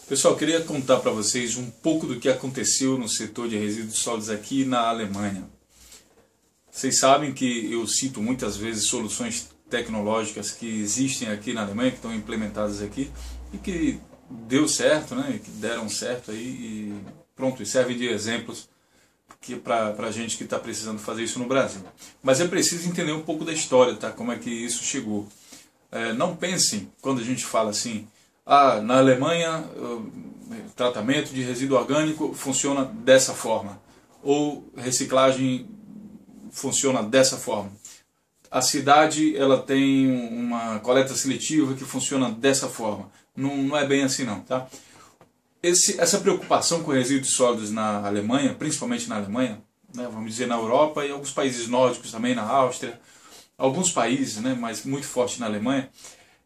Pessoal, eu queria contar para vocês um pouco do que aconteceu no setor de resíduos sólidos aqui na Alemanha. Vocês sabem que eu cito muitas vezes soluções tecnológicas que existem aqui na Alemanha, que estão implementadas aqui e que deu certo, né? Que deram certo aí e pronto, e servem de exemplos para a gente que está precisando fazer isso no Brasil. Mas é preciso entender um pouco da história, tá? Como é que isso chegou. Não pensem, quando a gente fala assim, na Alemanha o tratamento de resíduo orgânico funciona dessa forma, ou reciclagem funciona dessa forma. A cidade ela tem uma coleta seletiva que funciona dessa forma. Não é bem assim não, tá? Essa preocupação com resíduos sólidos na Alemanha, principalmente na Alemanha, né, vamos dizer na Europa e alguns países nórdicos também, na Áustria, alguns países, né, mas muito forte na Alemanha,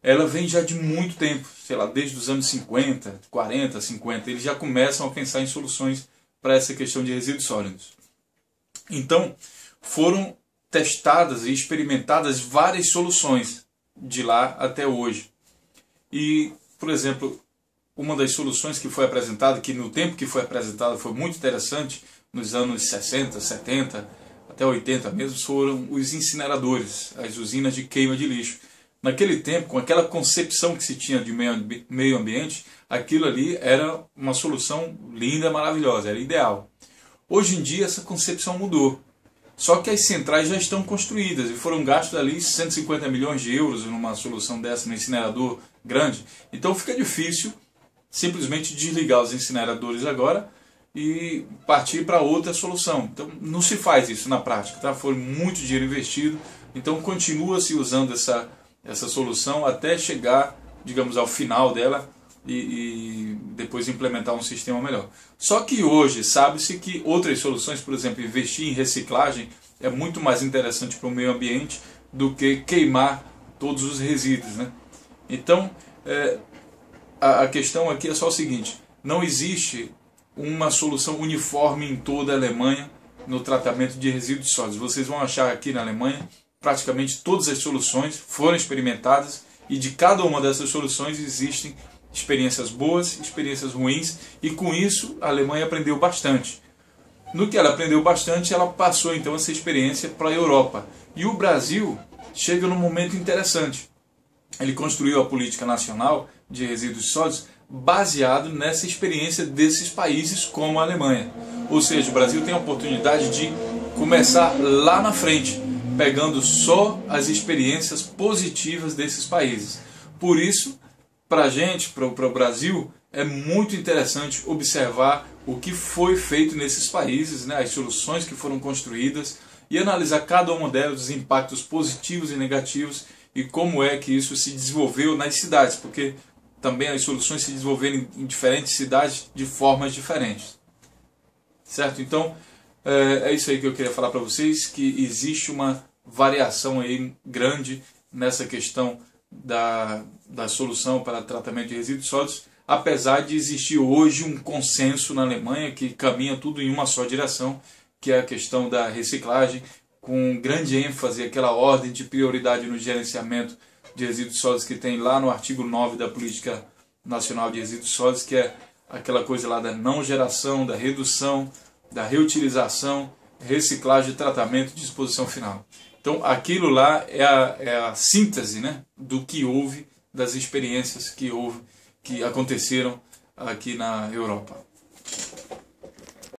ela vem já de muito tempo, sei lá, desde os anos 50, 40, 50, eles já começam a pensar em soluções para essa questão de resíduos sólidos. Então, foram testadas e experimentadas várias soluções de lá até hoje. E, por exemplo, uma das soluções que foi apresentada, que no tempo que foi apresentada foi muito interessante, nos anos 60, 70, até 80 mesmo, foram os incineradores, as usinas de queima de lixo. Naquele tempo, com aquela concepção que se tinha de meio ambiente, aquilo ali era uma solução linda, maravilhosa, era ideal. Hoje em dia essa concepção mudou. Só que as centrais já estão construídas e foram gastos ali 150 milhões de euros numa solução dessa, num incinerador grande. Então fica difícil simplesmente desligar os incineradores agora e partir para outra solução. Então não se faz isso na prática, tá? Foi muito dinheiro investido, então continua-se usando essa solução até chegar, digamos, ao final dela e depois implementar um sistema melhor. Só que hoje sabe-se que outras soluções, por exemplo, investir em reciclagem é muito mais interessante para o meio ambiente do que queimar todos os resíduos, né? Então, a questão aqui é só o seguinte: não existe uma solução uniforme em toda a Alemanha no tratamento de resíduos sólidos. Vocês vão achar aqui na Alemanha praticamente todas as soluções foram experimentadas e de cada uma dessas soluções existem experiências boas, experiências ruins, e com isso a Alemanha aprendeu bastante. No que ela aprendeu bastante, ela passou então essa experiência para a Europa. E o Brasil chega num momento interessante. Ele construiu a política nacional de resíduos sólidos baseado nessa experiência desses países como a Alemanha. Ou seja, o Brasil tem a oportunidade de começar lá na frente, pegando só as experiências positivas desses países. Por isso, para a gente, para o Brasil, é muito interessante observar o que foi feito nesses países, né, as soluções que foram construídas, e analisar cada uma delas, os impactos positivos e negativos, e como é que isso se desenvolveu nas cidades, porque também as soluções se desenvolveram em diferentes cidades de formas diferentes. Certo? Então, é isso aí que eu queria falar para vocês, que existe uma variação aí grande nessa questão da solução para tratamento de resíduos sólidos, apesar de existir hoje um consenso na Alemanha que caminha tudo em uma só direção, que é a questão da reciclagem, com grande ênfase, aquela ordem de prioridade no gerenciamento de resíduos sólidos que tem lá no artigo 9 da Política Nacional de Resíduos Sólidos, que é aquela coisa lá da não geração, da redução, da reutilização, reciclagem, tratamento e disposição final. Então aquilo lá é a síntese, né, do que houve, das experiências que aconteceram aqui na Europa.